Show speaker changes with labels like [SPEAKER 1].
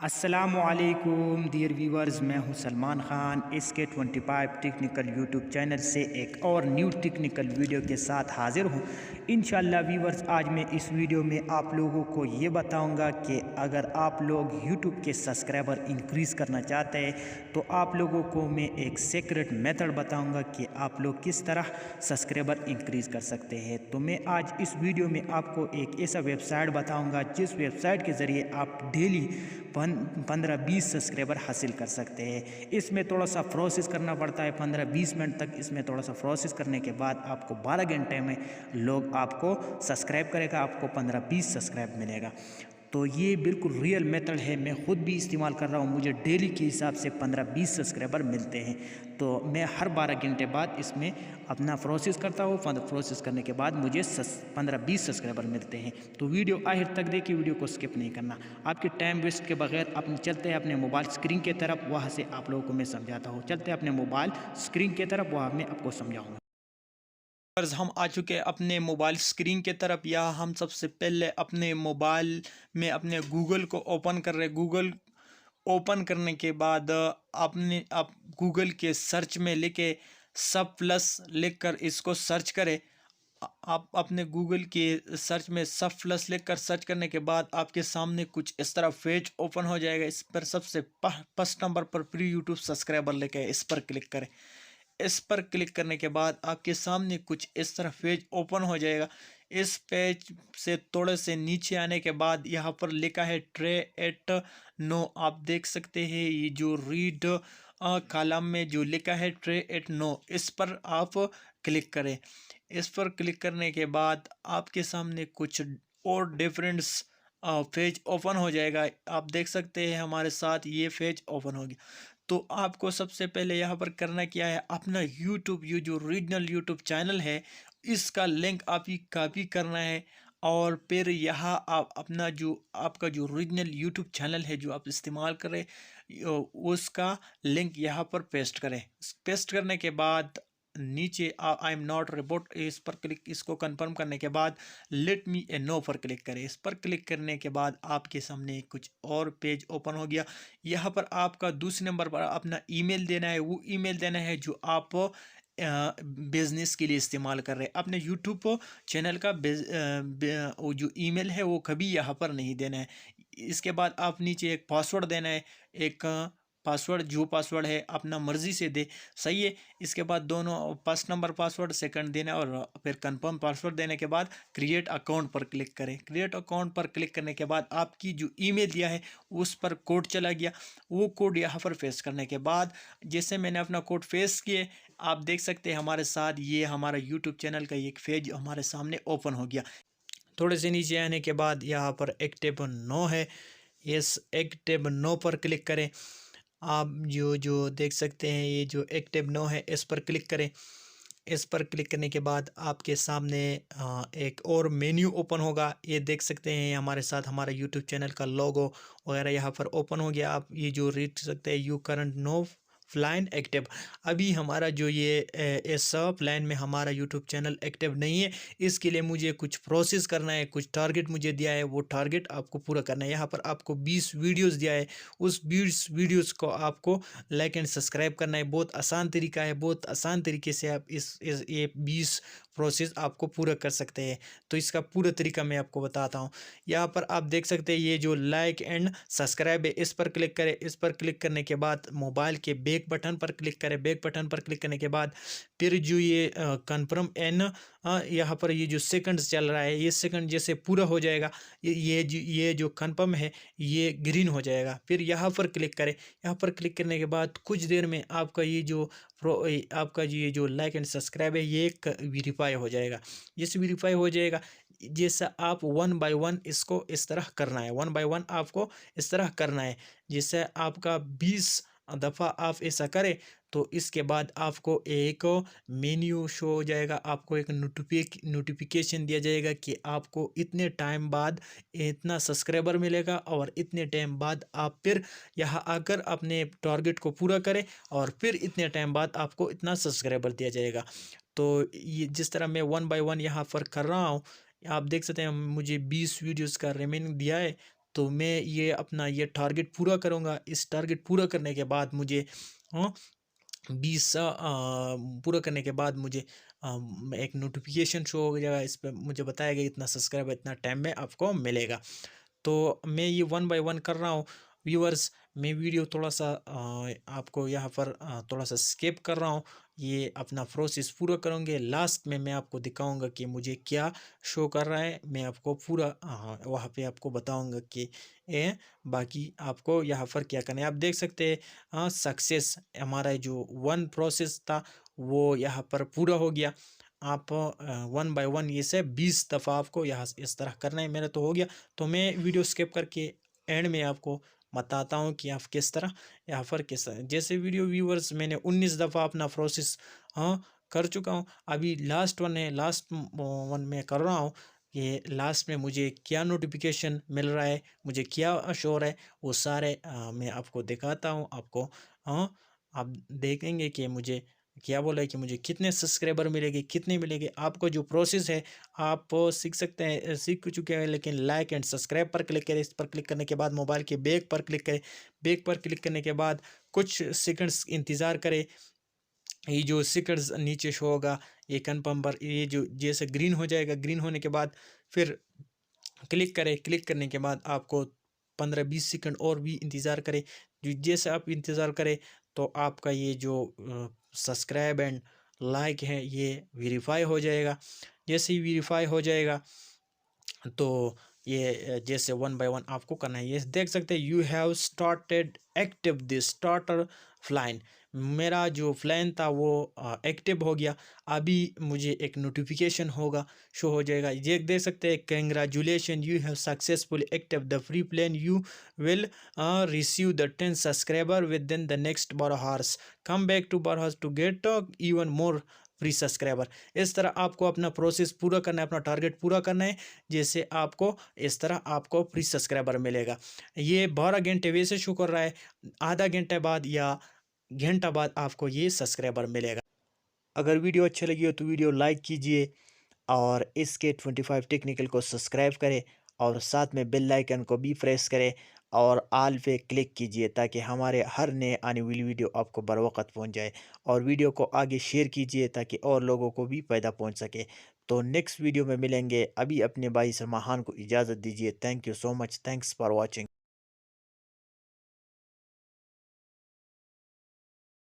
[SPEAKER 1] अस्सलामुअलैकुम dear viewers, मैं हूं सलमान ख़ान। इसके 25 टेक्निकल यूट्यूब चैनल से एक और न्यू टेक्निकल वीडियो के साथ हाज़िर हूं। इंशाल्लाह व्यूवर्स, आज मैं इस वीडियो में आप लोगों को ये बताऊंगा कि अगर आप लोग यूट्यूब के सब्सक्राइबर इंक्रीज़ करना चाहते हैं तो आप लोगों को मैं एक सीक्रेट मेथड बताऊँगा कि आप लोग किस तरह सब्सक्राइबर इंक्रीज़ कर सकते हैं। तो मैं आज इस वीडियो में आपको एक ऐसा वेबसाइट बताऊँगा जिस वेबसाइट के ज़रिए आप डेली 15-20 सब्सक्राइबर हासिल कर सकते हैं। इसमें थोड़ा सा प्रोसेस करना पड़ता है, 15-20 मिनट तक इसमें थोड़ा सा प्रोसेस करने के बाद आपको 12 घंटे में लोग आपको सब्सक्राइब करेगा, आपको 15-20 सब्सक्राइब मिलेगा। तो ये बिल्कुल रियल मेथड है, मैं ख़ुद भी इस्तेमाल कर रहा हूँ, मुझे डेली के हिसाब से 15-20 सब्सक्राइबर मिलते हैं। तो मैं हर 12 घंटे बाद इसमें अपना प्रोसेस करता हूँ, प्रोसेस करने के बाद मुझे 15-20 सब्सक्राइबर मिलते हैं। तो वीडियो आखिर तक देखिए, वीडियो को स्किप नहीं करना। आपके टाइम वेस्ट के बगैर अपने चलते हैं अपने मोबाइल स्क्रीन की तरफ, वहाँ से आप लोगों को मैं समझाता हूँ। चलते हैं अपने मोबाइल स्क्रीन की तरफ, वहाँ मैं आपको समझाऊँगा। हम आ चुके हैं अपने मोबाइल स्क्रीन की तरफ। या हम सबसे पहले अपने मोबाइल में अपने गूगल को ओपन कर रहे हैं। गूगल ओपन करने के बाद आपने आप गूगल के सर्च में लिखे सब प्लस लिखकर इसको सर्च करें। आप अपने गूगल के सर्च में सब प्लस लिखकर सर्च करने के बाद आपके सामने कुछ इस तरह पेज ओपन हो जाएगा। इस पर सबसे फर्स्ट नंबर पर प्री यूट्यूब सब्सक्राइबर लिखे, इस पर क्लिक करें। इस पर क्लिक करने के बाद आपके सामने कुछ इस तरह पेज ओपन हो जाएगा। इस पेज से थोड़े से नीचे आने के बाद यहाँ पर लिखा है ट्रे एट नो। आप देख सकते हैं ये जो रीड कॉलम में जो लिखा है ट्रे एट नो, इस पर आप क्लिक करें। इस पर क्लिक करने के बाद आपके सामने कुछ और डिफरेंट्स पेज ओपन हो जाएगा। आप देख सकते हैं हमारे साथ ये पेज ओपन हो गया। तो आपको सबसे पहले यहाँ पर करना क्या है, अपना यूट्यूब ये जो रीजनल यूट्यूब चैनल है इसका लिंक आप ही कॉपी करना है। और फिर यहाँ आप अपना जो आपका जो रीजनल यूट्यूब चैनल है जो आप इस्तेमाल करें उसका लिंक यहाँ पर पेस्ट करें। पेस्ट करने के बाद नीचे आई एम नॉट रोबोट, इस पर क्लिक, इसको कंफर्म करने के बाद लेट मी ए नो पर क्लिक करें। इस पर क्लिक करने के बाद आपके सामने कुछ और पेज ओपन हो गया। यहाँ पर आपका दूसरे नंबर पर अपना ईमेल देना है। वो ईमेल देना है जो आप बिज़नेस के लिए इस्तेमाल कर रहे हैं। अपने यूट्यूब चैनल का वो जो ईमेल है वो कभी यहाँ पर नहीं देना है। इसके बाद आप नीचे एक पासवर्ड देना है। एक पासवर्ड जो पासवर्ड है अपना मर्ज़ी से दे, सही है। इसके बाद दोनों फर्स्ट नंबर पासवर्ड सेकंड देना और फिर कंफर्म पासवर्ड देने के बाद क्रिएट अकाउंट पर क्लिक करें। क्रिएट अकाउंट पर क्लिक करने के बाद आपकी जो ईमेल दिया है उस पर कोड चला गया। वो कोड यहाँ पर पेस्ट करने के बाद जैसे मैंने अपना कोड पेस्ट किए, आप देख सकते हैं हमारे साथ ये हमारा यूट्यूब चैनल का एक पेज हमारे सामने ओपन हो गया। थोड़े से नीचे आने के बाद यहाँ पर एक्टिव नो है, इस एक्टिव नो पर क्लिक करें। आप जो जो देख सकते हैं ये जो एक्टिव नो है इस पर क्लिक करें। इस पर क्लिक करने के बाद आपके सामने एक और मेन्यू ओपन होगा। ये देख सकते हैं हमारे साथ हमारा यूट्यूब चैनल का लोगो वगैरह यहाँ पर ओपन हो गया। आप ये जो रीड सकते हैं यू करंट नो फ्लाइन एक्टिव, अभी हमारा जो ये इस प्लान में हमारा यूट्यूब चैनल एक्टिव नहीं है। इसके लिए मुझे कुछ प्रोसेस करना है, कुछ टारगेट मुझे दिया है, वो टारगेट आपको पूरा करना है। यहाँ पर आपको 20 वीडियोस दिया है, उस 20 वीडियोस को आपको लाइक एंड सब्सक्राइब करना है। बहुत आसान तरीका है, बहुत आसान तरीके से आप इस ये 20 प्रोसेस आपको पूरा कर सकते हैं। तो इसका पूरा तरीका मैं आपको बताता हूँ। यहाँ पर आप देख सकते हैं ये जो लाइक एंड सब्सक्राइब है इस पर क्लिक करें। इस पर क्लिक करने के बाद मोबाइल के बैक बटन पर क्लिक करें। बैक बटन पर क्लिक करने के बाद फिर जो ये कन्फर्म एन यहाँ पर ये जो सेकंड्स चल रहा है, ये सेकंड जैसे पूरा हो जाएगा, ये जो कन्फर्म है ये ग्रीन हो जाएगा। फिर यहाँ पर क्लिक करें। यहाँ पर क्लिक करने के बाद कुछ देर में आपका ये जो आपका ये जो लाइक एंड सब्सक्राइब है ये वेरीफाई हो जाएगा। जैसे वेरीफाई हो जाएगा, जैसा आप 1 बाय 1 इसको इस तरह करना है, 1 बाय 1 आपको इस तरह करना है। जैसे आपका 20 दफ़ा आप ऐसा करें तो इसके बाद आपको एक मेन्यू शो हो जाएगा, आपको एक नोटिफिकेशन दिया जाएगा कि आपको इतने टाइम बाद इतना सब्सक्राइबर मिलेगा और इतने टाइम बाद आप फिर यहाँ आकर अपने टारगेट को पूरा करें और फिर इतने टाइम बाद आपको इतना सब्सक्राइबर दिया जाएगा। तो ये जिस तरह मैं 1 बाय 1 यहाँ पर कर रहा हूँ, आप देख सकते हैं मुझे 20 वीडियोस का रिमेनिंग दिया है। तो मैं ये अपना ये टारगेट पूरा करूँगा। इस टारगेट पूरा करने के बाद मुझे 20 पूरा करने के बाद मुझे एक नोटिफिकेशन शो हो जाएगा। इस पे मुझे बताया गया इतना सब्सक्राइबर इतना टाइम में आपको मिलेगा। तो मैं ये वन बाय वन कर रहा हूँ व्यूअर्स। मैं वीडियो थोड़ा सा आपको यहाँ पर थोड़ा सा स्किप कर रहा हूँ। ये अपना प्रोसेस पूरा करूँगे, लास्ट में मैं आपको दिखाऊंगा कि मुझे क्या शो कर रहा है। मैं आपको पूरा वहाँ पे आपको बताऊंगा कि बाकी आपको यहाँ पर क्या करना है। आप देख सकते हैं सक्सेस हमारा जो वन प्रोसेस था वो यहाँ पर पूरा हो गया। आप वन बाय वन ये से 20 दफ़ा आपको यहाँ इस तरह करना है। मेरा तो हो गया, तो मैं वीडियो स्किप करके एंड में आपको बताता हूँ कि आप किस तरह यहाँ पर किस तरह जैसे वीडियो व्यूवर्स मैंने 19 दफ़ा अपना प्रोसेस कर चुका हूँ। अभी लास्ट वन है, लास्ट वन में कर रहा हूँ। ये लास्ट में मुझे क्या नोटिफिकेशन मिल रहा है, मुझे क्या शो हो रहा है, वो सारे मैं आपको दिखाता हूँ। आपको आप देखेंगे कि मुझे क्या बोला है कि मुझे कितने सब्सक्राइबर मिलेंगे, कितने मिलेंगे। आपको जो प्रोसेस है आप सीख सकते हैं, सीख चुके हैं, लेकिन लाइक एंड सब्सक्राइब पर क्लिक करें। इस पर क्लिक करने के बाद मोबाइल के बैक पर क्लिक करें। बैक पर क्लिक करने के बाद कुछ सेकंड्स इंतज़ार करें। ये जो सेकंड्स नीचे शो होगा ये कन्फर्म पर ये जो जैसे ग्रीन हो जाएगा, ग्रीन होने के बाद फिर क्लिक करें। क्लिक करने के बाद आपको 15-20 सेकंड और भी इंतज़ार करें। जैसे आप इंतज़ार करें तो आपका ये जो सब्सक्राइब एंड लाइक है ये वेरीफाई हो जाएगा। जैसे ही वेरीफाई हो जाएगा तो ये जैसे वन बाय वन आपको करना है। ये देख सकते हैं you have started active this starter फ्लाइन। मेरा जो फ्लाइन था वो एक्टिव हो गया। अभी मुझे एक नोटिफिकेशन होगा, शो हो जाएगा। ये देख सकते हैं congratulation you have successfully active the free plan. You will receive the 10 subscriber within the next 12 hours। Come back to 12 hours to get even more free subscriber. इस तरह आपको अपना प्रोसेस पूरा करना है, अपना टारगेट पूरा करना है। जैसे आपको इस तरह आपको फ्री सब्सक्राइबर मिलेगा। ये 12 घंटे वैसे शो कर रहा है, आधा घंटे बाद या घंटा बाद आपको ये सब्सक्राइबर मिलेगा। अगर वीडियो अच्छी लगी हो तो वीडियो लाइक कीजिए और इसके 25 टेक्निकल को सब्सक्राइब करें और साथ में बेल आइकन को भी प्रेस करें और आल पे क्लिक कीजिए ताकि हमारे हर नए आने वाली वीडियो आपको बर वक्त पहुँच जाए। और वीडियो को आगे शेयर कीजिए ताकि और लोगों को भी फ़ायदा पहुँच सके। तो नेक्स्ट वीडियो में मिलेंगे। अभी अपने भाई सलमान खान को इजाज़त दीजिए। Thank you so much. Thanks for watching.